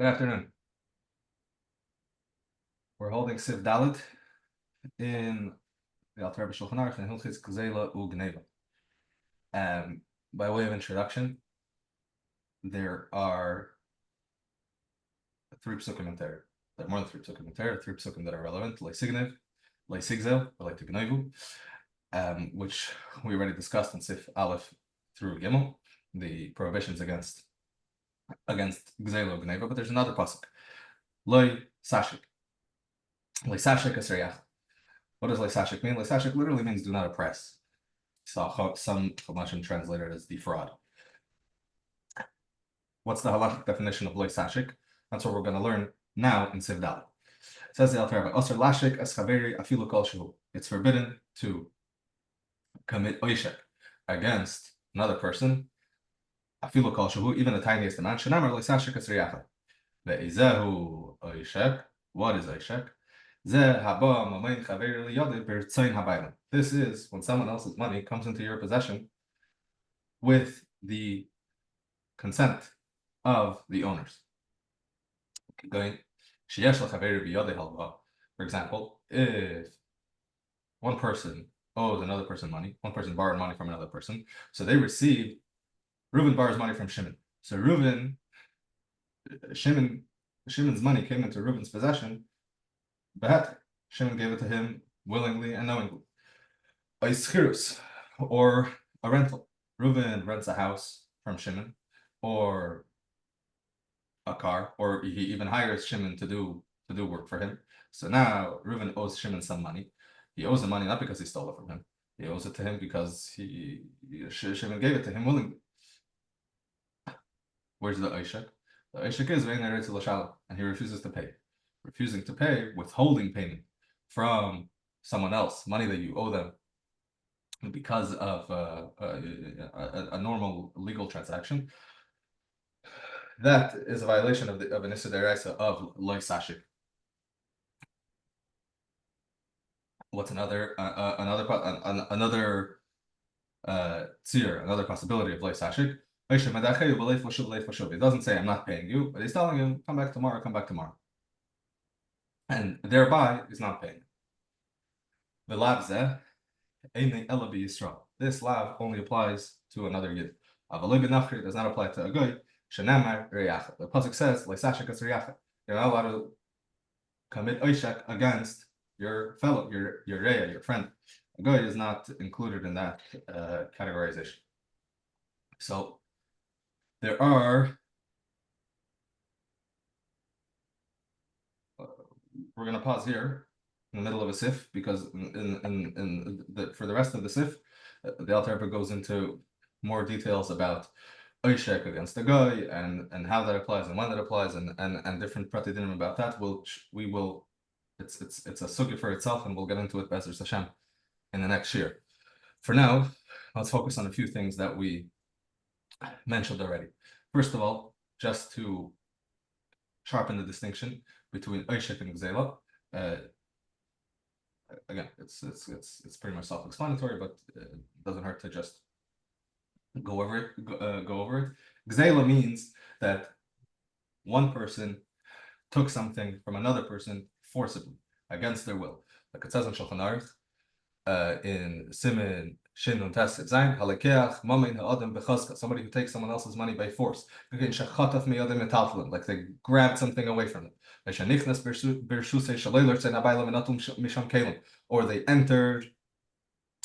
Good afternoon. We're holding Sif Dalit in the Alter Rebbe Shulchan Aruch and Hilchos Gezeilah uGeneivah. By way of introduction, there are three psukim in Torah. There are more than three psukim in Torah. Three psukim that are relevant: Le'signev, Le'sigzel, or Le'tignoivu, which we already discussed in Sif Aleph through Gimel, the prohibitions against Gezeilah uGeneivah. But there's another pasuk, Le'sashik. Le'sashik asriyach. What does le'sashik mean? Le'sashik literally means do not oppress. So some Chumashim translate it as defraud. What's the halachic definition of le'sashik? That's what we're going to learn now in Sif Dalet. It says the Alter Rebbe, Osir lashik es chaveri afilu kol shehu. It's forbidden to commit oishek against another person, afilu kol shehu, even the tiniest amount. Shenamar le'sashik asriyacha. Ve'izehu oishek. What is oishek? This is when someone else's money comes into your possession with the consent of the owners. For example, if one person owes another person money, one person borrowed money from another person, so they receive, Reuven borrows money from Shimon. So Shimon's money came into Reuven's possession, but Shimon gave it to him willingly and knowingly. A schirus, or a rental. Reuven rents a house from Shimon, or a car, or he even hires Shimon to do work for him. So now Reuven owes Shimon some money. He owes the money not because he stole it from him. He owes it to him because Shimon gave it to him willingly. Where's the Oishek? The Oishek is and he refuses to pay. Refusing to pay, withholding payment from someone else, money that you owe them because of a normal legal transaction, that is a violation of an issur d'oraisa of loy sashik. What's another tzir, another possibility of loy sashik? It doesn't say I'm not paying you, but he's telling him come back tomorrow. And thereby is not paying. The lav zeh einei ela b'Yisrael. This lav only applies to another yid. Avalei b'nachri does not apply to a goy. Shenamar reyacha. The pasuk says le'sashik as reyacha. You're not allowed to commit oishek against your fellow, your reya, your friend. A goy is not included in that categorization. So there are. We're going to pause here in the middle of a sif because for the rest of the sif, the Alter Rebbe goes into more details about oishek against the guy and how that applies and when that applies and different pratidinim about that. It's a sugya for itself, and we'll get into it Be'ezus Hashem in the next year. For now, let's focus on a few things that we mentioned already. First of all, just to sharpen the distinction between oishek and gzeilah. Again, it's pretty much self-explanatory, but it doesn't hurt to just go over it. Gzeilah means that one person took something from another person forcibly against their will, like it says in Shulchan Aruch in Siman Shin Nun Tes Zayin, Halekeach Mamein Ha'adam B'chazka, somebody who takes someone else's money by force, like they grabbed something away from them, or they entered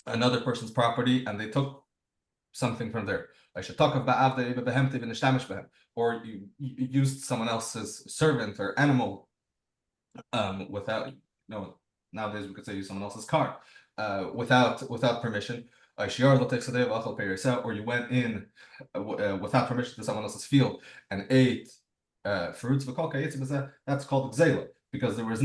another person's property and they took something from there, or you used someone else's servant or animal without, nowadays we could say use someone else's car without permission, or you went in without permission to someone else's field and ate fruits. That's called gzeilah, because there was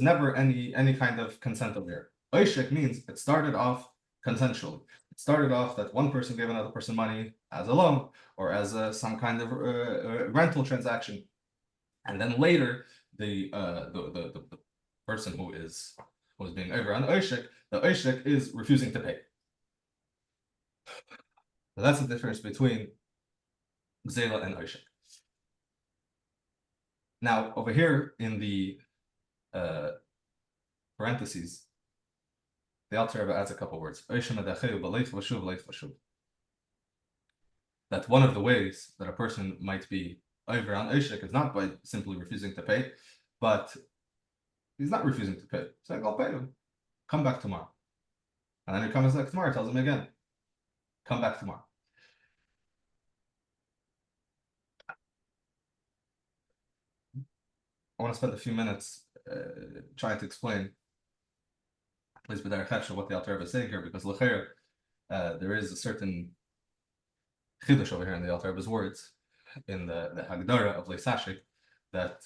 never any kind of consent over here. Oishek means it started off consensually. It started off that one person gave another person money as a loan or as some kind of rental transaction, and then later the person who is being over on oishek, the oishek is refusing to pay. So that's the difference between gzeilah and oishek. Now, over here in the parentheses, the Alter Rebbe adds a couple words. That one of the ways that a person might be over on Oishik is not by simply refusing to pay, but he's not refusing to pay. He's like, I'll pay him. Come back tomorrow. And then he comes back tomorrow, tells him again, come back tomorrow. I want to spend a few minutes trying to explain, at least with our chesed, what the Alter Rebbe is saying here, because l'cheira, there is a certain chiddush over here in the Alter Rebbe's words, in the Hagdara of Leisashik, that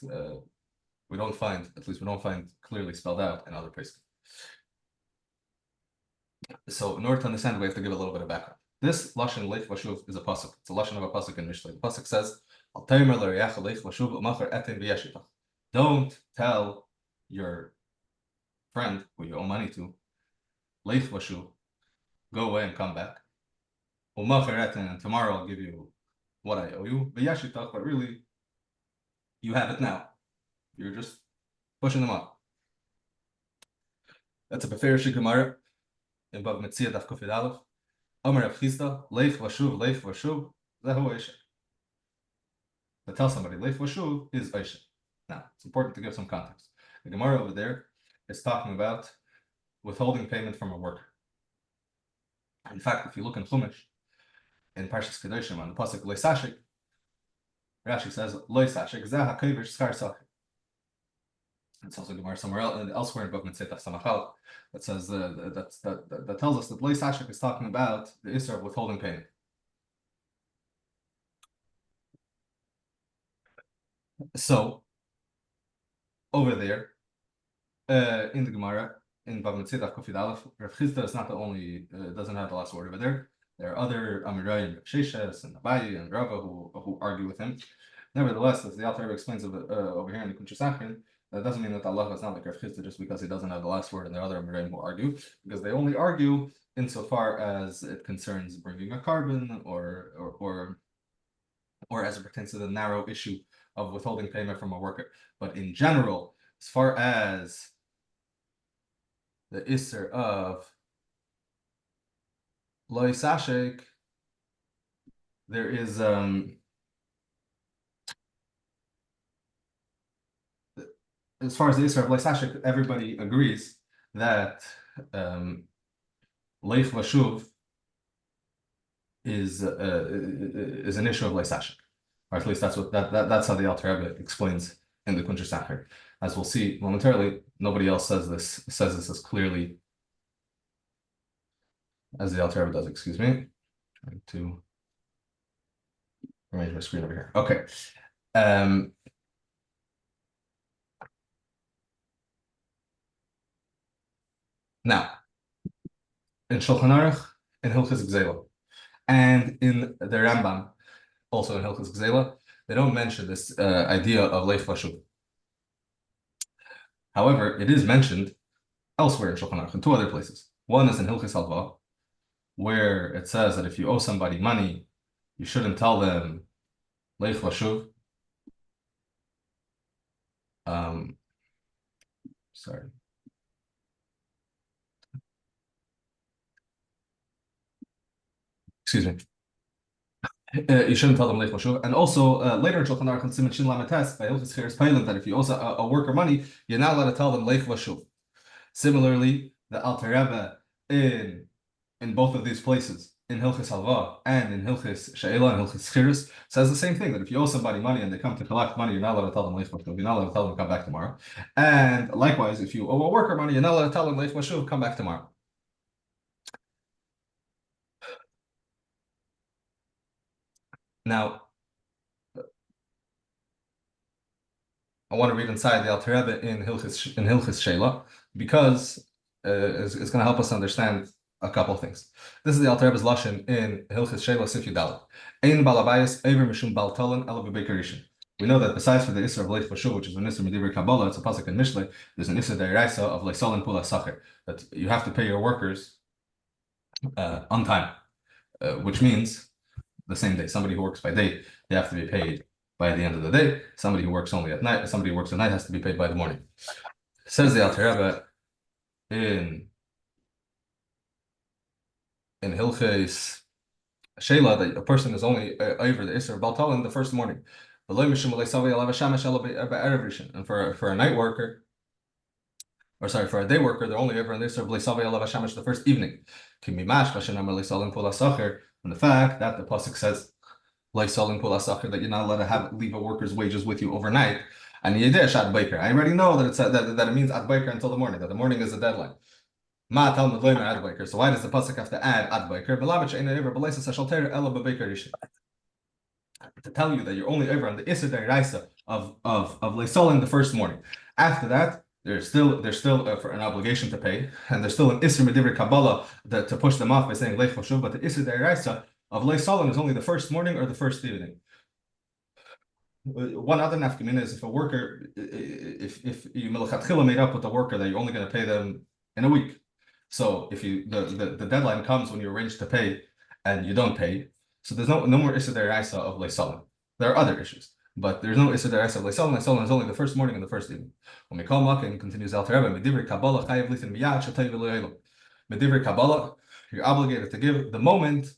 we don't find clearly spelled out in other places. So in order to understand, we have to give a little bit of background. This lashon leich vashuv is a pasuk. It's a lashon of a pasuk in Mishlei. The pasuk says, "Al teimer l'reyacha leich vashuv u'macher etin v'yeshitach." Don't tell your friend who you owe money to, leich vashuv, go away and come back. U'macher etin, and tomorrow I'll give you what I owe you. V'yeshitach, but really, you have it now. You're just pushing them up. That's a Beferish Gemara in Bab Metzia Daf Kufid Aleph. Amar Rav Chisda, leich vashuv, zehu oishek. To tell somebody leich vashuv is oishek. Now, it's important to give some context. The Gemara over there is talking about withholding payment from a worker. In fact, if you look in Chumash, in Parshas Kedoshim, on the pasuk Leisashik, Rashi says Leisashik zeh hakovish schar sachar. It's also Gemara somewhere else, and elsewhere in Bab Metzia Daf Samachal, that says that tells us that Leisashik is talking about the issur of withholding payment. So over there, in the Gemara, in Bab Metzia Daf Kufid Aleph, Rav Chisda is not the only, doesn't have the last word over there. There are other Amirayim, Sheshes and Abayi and Rava who argue with him. Nevertheless, as the Alter Rebbe explains over here in the Kunchasachrin, that doesn't mean that Allah is not like Rav Chisda just because he doesn't have the last word, and there are other Amirayim who argue, because they only argue insofar as it concerns bringing a carbon or as it pertains to the narrow issue of withholding payment from a worker. But in general, as far as the issur of Lo Yisashek, there is as far as the issur of Lo Yisashek, everybody agrees that Leich Vashuv is an issue of Lo Yisashek, or at least that's how the Alter Rebbe explains in the Kunchasachrin. As we'll see momentarily, nobody else says this as clearly as the Alter Rebbe does. Excuse me. Trying to arrange my screen over here. Okay. Now, in Shulchan Aruch, in Hilchos Gezeilah, and in the Rambam, also in Hilchos Gezeilah, they don't mention this idea of leich vashuv. However, it is mentioned elsewhere in Shulchan Aruch, in two other places. One is in Hilchos Halva, where it says that if you owe somebody money, you shouldn't tell them leich vashuv. Sorry. Excuse me. You shouldn't tell them leich vashuv. And also later in Shulchan Aruch in Siman Shin Lamed Tes by Hilchos Gezeilah, that if you owe a worker money, you're not allowed to tell them leich vashuv. Similarly, the Alter Rebbe in both of these places, in Hilchos Halva and in Hilchos She'ela and Hilchos Chiris, says the same thing, that if you owe somebody money and they come to collect money, you're not allowed to tell them leich vashuv. You're not allowed to tell them come back tomorrow. And likewise, if you owe a worker money, you're not allowed to tell them leich vashuv, come back tomorrow. Now, I want to read inside the Alter Rebbe in Hilchos She'ela, because it's going to help us understand a couple of things. This is the Alter Rebbe's lashon in Hilchos She'ela Sif Yudalad. Ein balabayis ever mishum bal tolan ela b'beikerishin. We know that besides for the issur of leich vashuv, which is an issur medibur Kabbalah, it's a pasuk in Mishlei, there's an issur deraisa of leisolin pula sacher, that you have to pay your workers on time, which means the same day. Somebody who works by day, they have to be paid by the end of the day. Somebody who works only at night, somebody who works at night has to be paid by the morning. Says the Alter Rebbe in Hilchos Gezeilah that a person is only over the Isser Baltal in the first morning. And for a night worker, or sorry, for a day worker, they're only over in the Isser the first evening. From the fact that the pasuk says that you're not allowed to leave a worker's wages with you overnight. And I already know that that it means ad baker until the morning, that the morning is a deadline. So why does the pasuk have to add ad baker? To tell you that you're only over on the Isser Deraisa of Leisol in the first morning. After that, there's still for an obligation to pay, and there's still an Isser Medivri Kabbalah to push them off by saying Leich Vashuv, but the Isser Deraisa of Leisol is only the first morning or the first evening. One other nafkamina is if a worker, if you melechatchila made up with the worker that you're only going to pay them in a week. So if you the deadline comes when you arrange to pay and you don't pay, so there's no more Issa Deraisa of Leisalim. There are other issues, but there's no Issa Deraisa of Leisalim. Leisalim is only the first morning and the first evening. When we call Makin, continues Alter Rebbe, Medivri Kabbalah chayav litin miyad shatay v'loyelo. Medivri Kabbalah, you're obligated to give the moment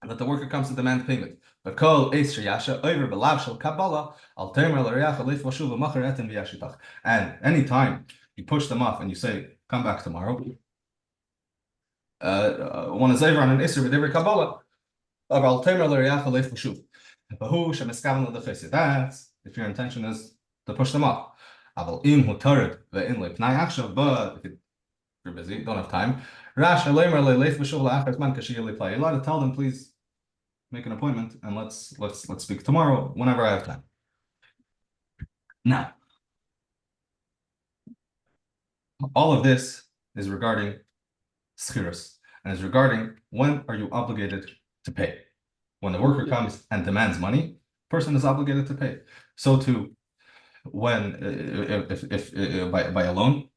that the worker comes to demand payment. But kol eis sheyasha over belav shel Kabbalah al temer l'reach alif vashuv v'macher etin v'yashitach. And anytime you push them off and you say, come back tomorrow, one is over on an Isser Medivri Kabbalah. That's if your intention is to push them off. But if you're busy, don't have time, you're allowed to tell them, please make an appointment and let's speak tomorrow whenever I have time. Now, all of this is regarding schiros and is regarding when are you obligated to pay. When the worker comes and demands money, person is obligated to pay. So too, when if by a loan,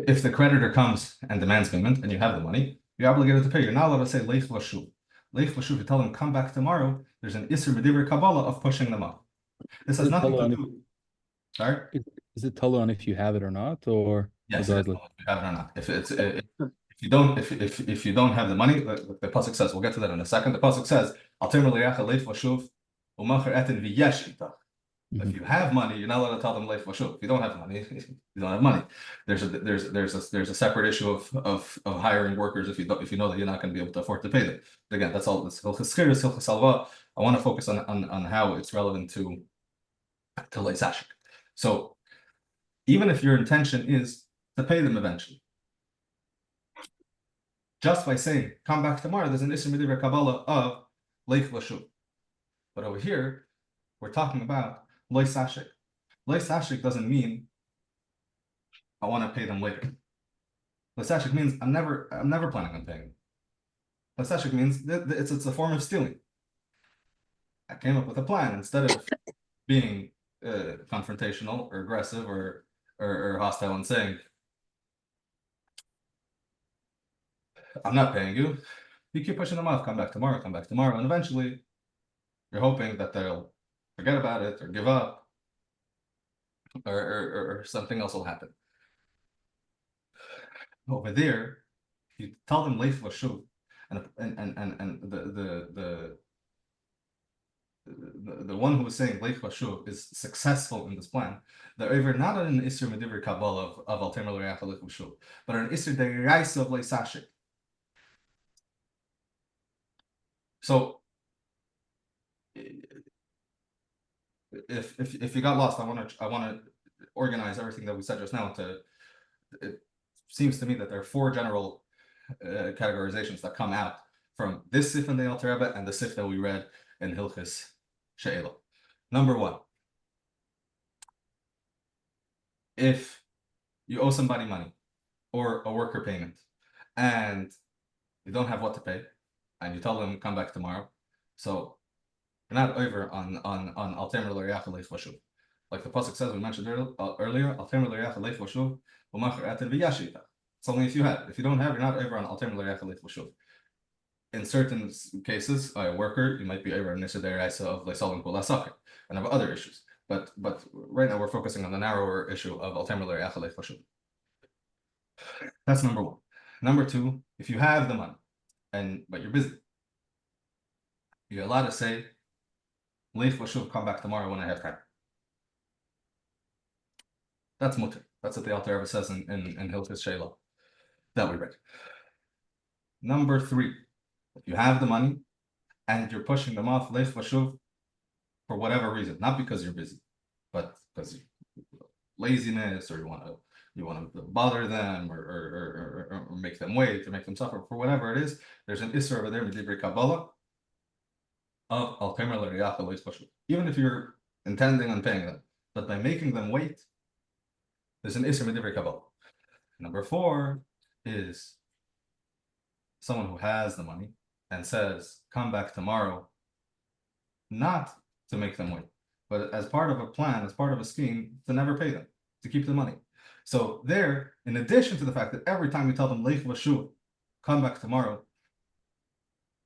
if the creditor comes and demands payment and you have the money, you're obligated to pay. You're not allowed to say leich l'shuv. Leich l'shuv, you tell them come back tomorrow. There's an isser medivri kabbalah of pushing them up. This has nothing to do. Sorry. Is it totally on if you have it or not, or yes, if you have it or not. If you don't have the money, the pasuk says, we'll get to that in a second. The pasuk says, if you have money, you're not allowed to tell them leif vashuv. If you don't have money, you don't have money. There's a separate issue of hiring workers if you know that you're not going to be able to afford to pay them. But again, that's all. This hilchos schiros, hilchos salva. I want to focus on how it's relevant to leisashik. So even if your intention is to pay them eventually, just by saying, come back tomorrow, there's an Isser Medivri Kabbalah of Leich Vashuv. But over here, we're talking about Lois Ashik. Lois Ashik doesn't mean I want to pay them later. Lois Ashik means I'm never planning on paying. Lois Ashik means it's a form of stealing. I came up with a plan instead of being confrontational or aggressive or hostile and saying, I'm not paying you. You keep pushing them off. Come back tomorrow, and eventually you're hoping that they'll forget about it or give up, or something else will happen. Over there, you tell them leif vashuv, and the one who is saying leif vashuv is successful in this plan. They're over not an isser medivri kabbalah of al temer l'reach leif vashuv, but an isser deraisa of leisashik. So if you got lost, I want to organize everything that we said just now. It seems to me that there are four general categorizations that come out from this sif in the Alter Rebbe and the sif that we read in Hilchos Gezeilah. Number one, if you owe somebody money or a worker payment and you don't have what to pay, and you tell them come back tomorrow, so you're not over on al temer l'reach leif vashuv. Like the pasuk says, we mentioned earlier, al temer l'reach leif vashuv v'macher etin v'yashitach. It's only if you have. If you don't have, you're not over on al temer l'reach leif vashuv. in certain cases, a worker, you might be over an issue there of Lysolin Kula Sakir and have other issues. But right now we're focusing on the narrower issue of alternative Yachalei Fashul. That's number one. Number two, if you have the money but you're busy, you're allowed to say, Leif Fashul, come back tomorrow when I have time. That's mutter. That's what the Alter Rebbe says in Hilchos Gezeilah that we read. Number three, if you have the money and you're pushing them off, Leif Vashuv, for whatever reason, not because you're busy, but because laziness, or you want to bother them, or make them wait, or make them suffer, for whatever it is, there's an Isser over there, Medivri Kabbalah, of Al-Kemer L'Riyacha Leif Vashuv. Even if you're intending on paying them, but by making them wait, there's an Isser Medivri Kabbalah. Number four is someone who has the money and says, come back tomorrow, not to make them wait, but as part of a plan, as part of a scheme, to never pay them, to keep the money. So there, in addition to the fact that every time we tell them, Leich Vashuv, come back tomorrow,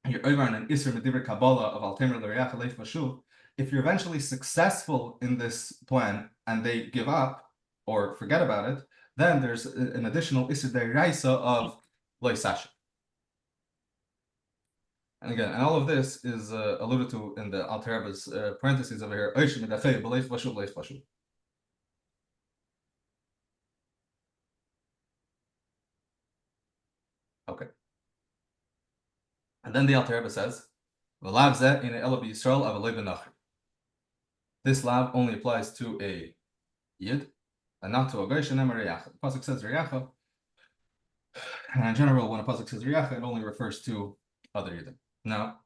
you're over on an Isser Medivri Kabbalah of Al-Temer L'Riyacha Leich Vashuv. If you're eventually successful in this plan and they give up or forget about it, then there's an additional Isser D'Oraisa of Lo Sasha. And again, and all of this is alluded to in the Alter Rebbe's parentheses over here. Okay. And then the Alter Rebbe says, this lav only applies to a Yid and not to a Goy shenem Riyacha. The pasuk says Riyacha, and in general, when a pasuk says Riyacha, it only refers to other Yidim. Now,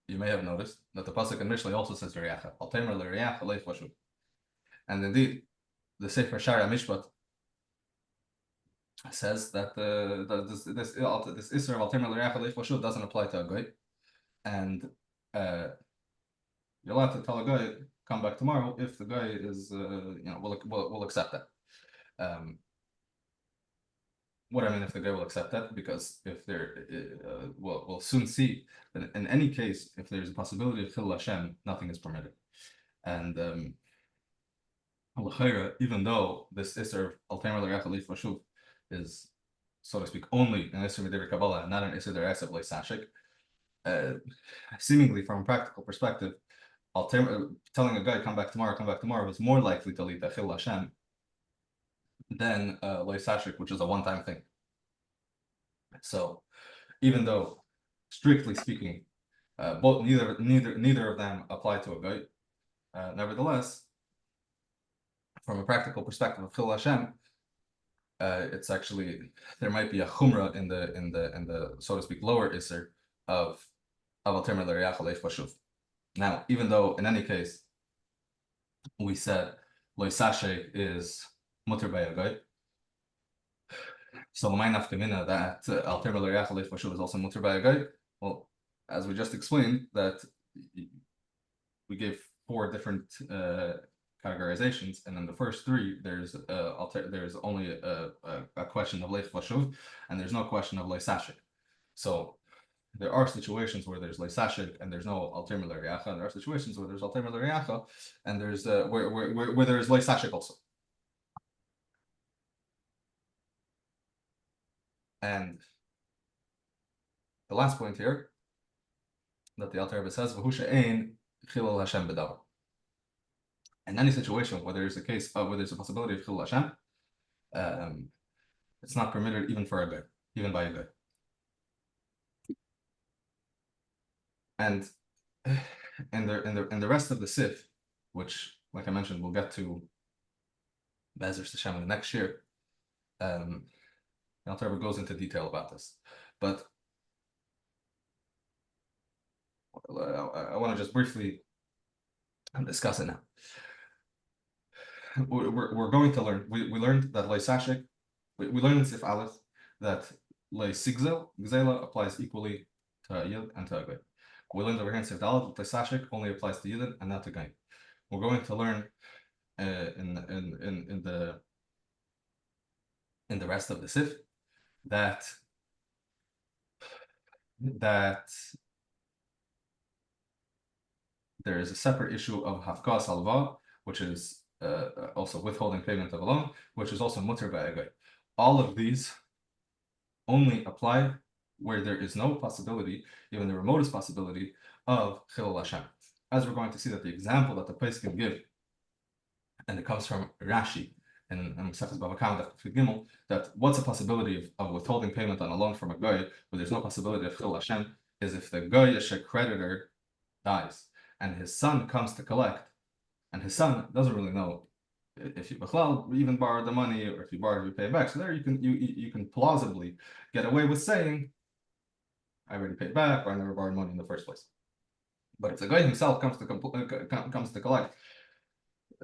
you may have noticed that the pasuk initially also says Riyacha, Al-Temer L'Riyacha Leif Vashuv. And indeed, the Sefer Shari Mishpat says that this Isser of Al-Temer L'Riyacha Leif Vashuv doesn't apply to a Goy, and you're allowed to tell a guy, come back tomorrow, if the guy is, will accept that. What I mean, if the guy will accept that, because if there, we'll soon see that in any case, if there's a possibility of Chil Hashem, nothing is permitted. And even though this Isser Al-Temer L'Riyacha Leif Vashuv is, so to speak, only an Isser Medivri Kabbalah, not an Isser D'Oraisa of Lo Sashik, seemingly from a practical perspective, telling a guy come back tomorrow was more likely to lead to Chil Hashem than Lo Sashik, which is a one-time thing. So, even though, strictly speaking, both neither of them apply to a guy, nevertheless, from a practical perspective of Chil Hashem, it's actually, there might be a chumrah in the so to speak lower Isser of Al-Temer L'Riyacha Leif Vashuv. Now, even though in any case we said Lo Sashik is mutter by a guy, so l'may nafkamina that Al-Temer L'Riyacha Leif Vashuv is also mutter by a guy. Well, as we just explained, that we gave 4 different categorizations, and in the first 3 there's only a question of Leif Vashuv, and there's no question of Lo Sashik. So there are situations where there's Lo Sashik and there's no Al-Temer L'Riyacha, and there are situations where there's Al-Temer L'Riyacha and there's where there is Lo Sashik also. And the last point here that the Alter Rebbe says, "V'hu she'ein chilul Hashem b'davar." In any situation where there's a case where there's a possibility of chilul Hashem, it's not permitted even for a guy, even by a guy. And in the rest of the Sif, which, like I mentioned, we'll get to Be'ezer Hashem in the next year, the Alter Rebbe goes into detail about this. But I want to just briefly discuss it now. We're going to learn. We learned that Lo Sashik, we learned in Sif Aleph that Lo Gezeilah applies equally to Yid and to a Goy. We learned over here in Sif Dalet that Lo Sashik only applies to Yid and not to Goy. We're going to learn in the rest of the Sif that that there is a separate issue of hafkas halva, which is also withholding payment of a loan, which is also mutter ba'agay. All of these only apply where there is no possibility, even the remotest possibility, of chilul Hashem. As we're going to see that the example that the place can give, and it comes from Rashi in Mesechus Bava Kama Gimel, that what's a possibility of withholding payment on a loan from a goy where there's no possibility of chilul Hashem is if the goyish creditor dies and his son comes to collect, and his son doesn't really know if you even borrowed the money or if you borrowed you pay it back. So there you can plausibly get away with saying, I already paid back, or I never borrowed money in the first place. But if the guy himself comes to collect,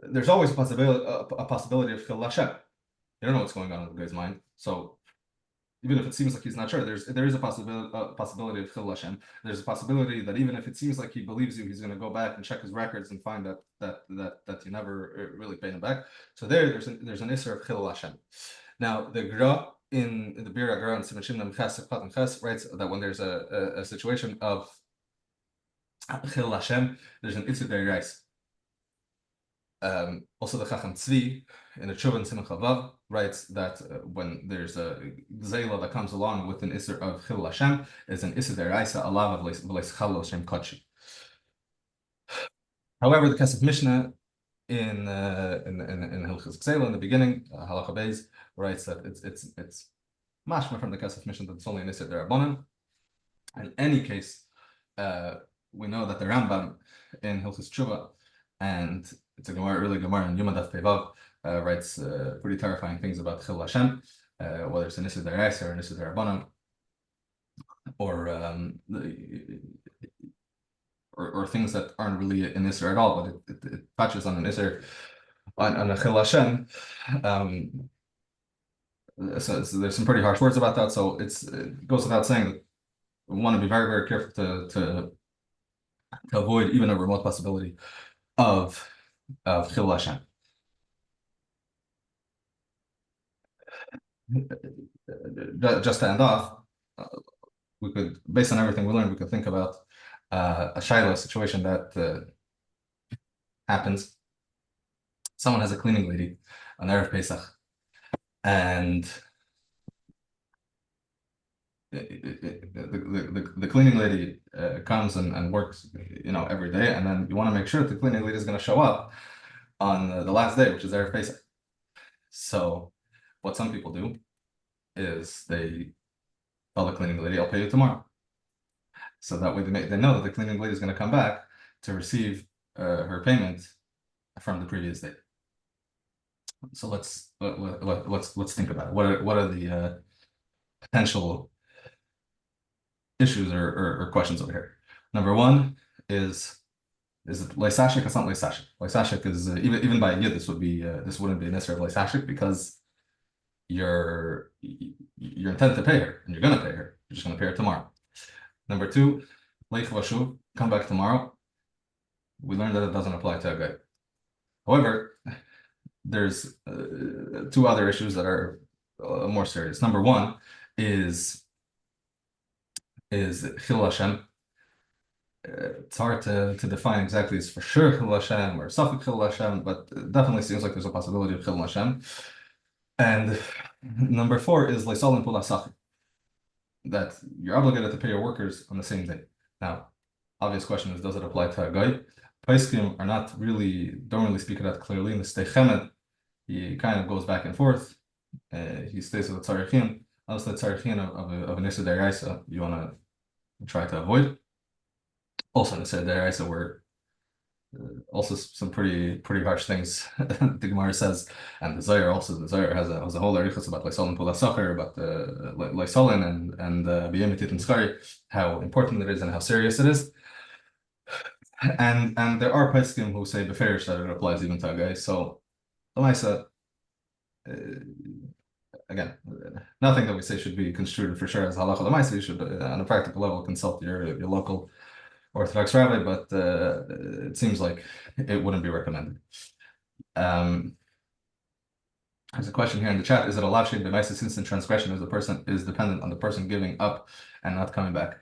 there's always a possibility of chilul Hashem. You don't know what's going on in the guy's mind. So even if it seems like he's not sure, there is a possibility of chilul Hashem. There's a possibility that even if it seems like he believes you, he's going to go back and check his records and find that you never really paid him back. So there's an isser of chilul Hashem. Now the Gra in the Bir Gra and Siman Shimon Ches writes that when there's a situation of chilul Hashem, there's an isser deiraisa. Also the Chacham Tzvi in the Tshuva Siman Chavav writes that when there's a gzela that comes along with an isser of chilul Hashem, is an isser deiraisa alav v'leischalo Hashem kodshi. However, the Kesef Mishnah in Hilchos Gezeilah in the beginning, halacha beis, writes that it's mashma from the Kesef Mishnah that it's only an isser Rabbonim. In any case, we know that the Rambam in Hilchos Tshuva, and it's a Gemara, early Gemara in Yuma Daf Pevav, writes pretty terrifying things about chilul Hashem, whether it's an isser deiraisa or an isser Rabbonim, or things that aren't really an isser at all, but it touches on an isser on a chilul Hashem. So there's some pretty harsh words about that. So it goes without saying that we want to be very, very careful to avoid even a remote possibility of chilul Hashem. Just to end off, we could, based on everything we learned, we could think about a shayla situation that happens. Someone has a cleaning lady on Erev Pesach, and the cleaning lady comes and works, every day, and then you want to make sure that the cleaning lady is going to show up on the last day, which is Erev Pesach. So what some people do is they tell the cleaning lady, I'll pay you tomorrow. So that way they know that the cleaning lady is going to come back to receive her payment from the previous day. So let's think about it. What are the potential issues or questions over here? Number one is it leisashik? It's not leisashik. Leisashik is even by yid, this wouldn't be an isser of leisashik because you're intended to pay her and you're going to pay her. You're just going to pay her tomorrow. Number two, leich vashuv, come back tomorrow. We learned that it doesn't apply to a guy. However, there's two other issues that are more serious. Number one is chilul Hashem. It's hard to define exactly it's for sure chilul Hashem or safek chilul Hashem, but it definitely seems like there's a possibility of chilul Hashem. And number four is leisalim pulasach, that you're obligated to pay your workers on the same day. Now, obvious question is, does it apply to a guy? Paiskim don't really speak of that clearly. In the Stei Chemed, he kind of goes back and forth. He stays with the tzarichin. Also, the tzarichin of an isser deiraisa you want to try to avoid. Also, in the isser deiraisa were also some pretty harsh things. The Gemara says, and the Zohar has a whole arichos about leisolin pulasacher, about leisolin and b'yemitit and skari, how important it is and how serious it is. And there are poskim who say beferish that it applies even to a guy. So Lamaisa, again, nothing that we say should be construed for sure as halacha. Lamaisa, you should, on a practical level, consult your local Orthodox rabbi, but it seems like it wouldn't be recommended. There's a question here in the chat: is it a lav shein b'maisa since in transgression is the person is dependent on the person giving up and not coming back?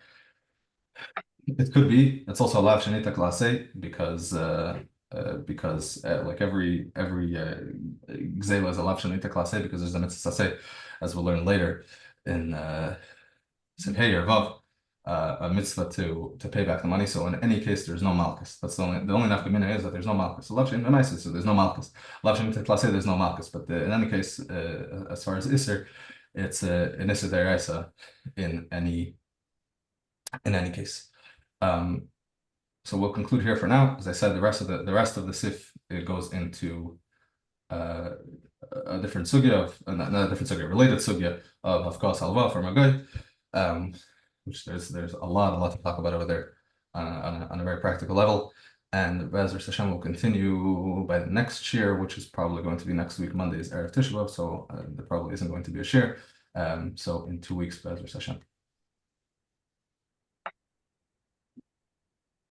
It could be. It's also lav shenita klase because like every gzela is a lav shenita klase because there's a mitzvah sase, as we'll learn later in Simhei or Vav, a mitzvah to pay back the money. So in any case, there's no malchus. That's the only nafkamina is that there's no malchus. So lav shenita so there's no malchus. Lav shenita klase there's no malchus. But in any case, as far as iser, it's an iser deraisa in any case. So we'll conclude here for now. As I said, the rest of the sif it goes into a different sugya of not a different sugya, related sugya of hafkas halva for magoy, which there's a lot to talk about over there on a very practical level. And Be'ezer Hashem will continue by the next shir, which is probably going to be next week. Monday is Erev Tisha B'Av, so there probably isn't going to be a shir. So in 2 weeks, Be'ezer Hashem.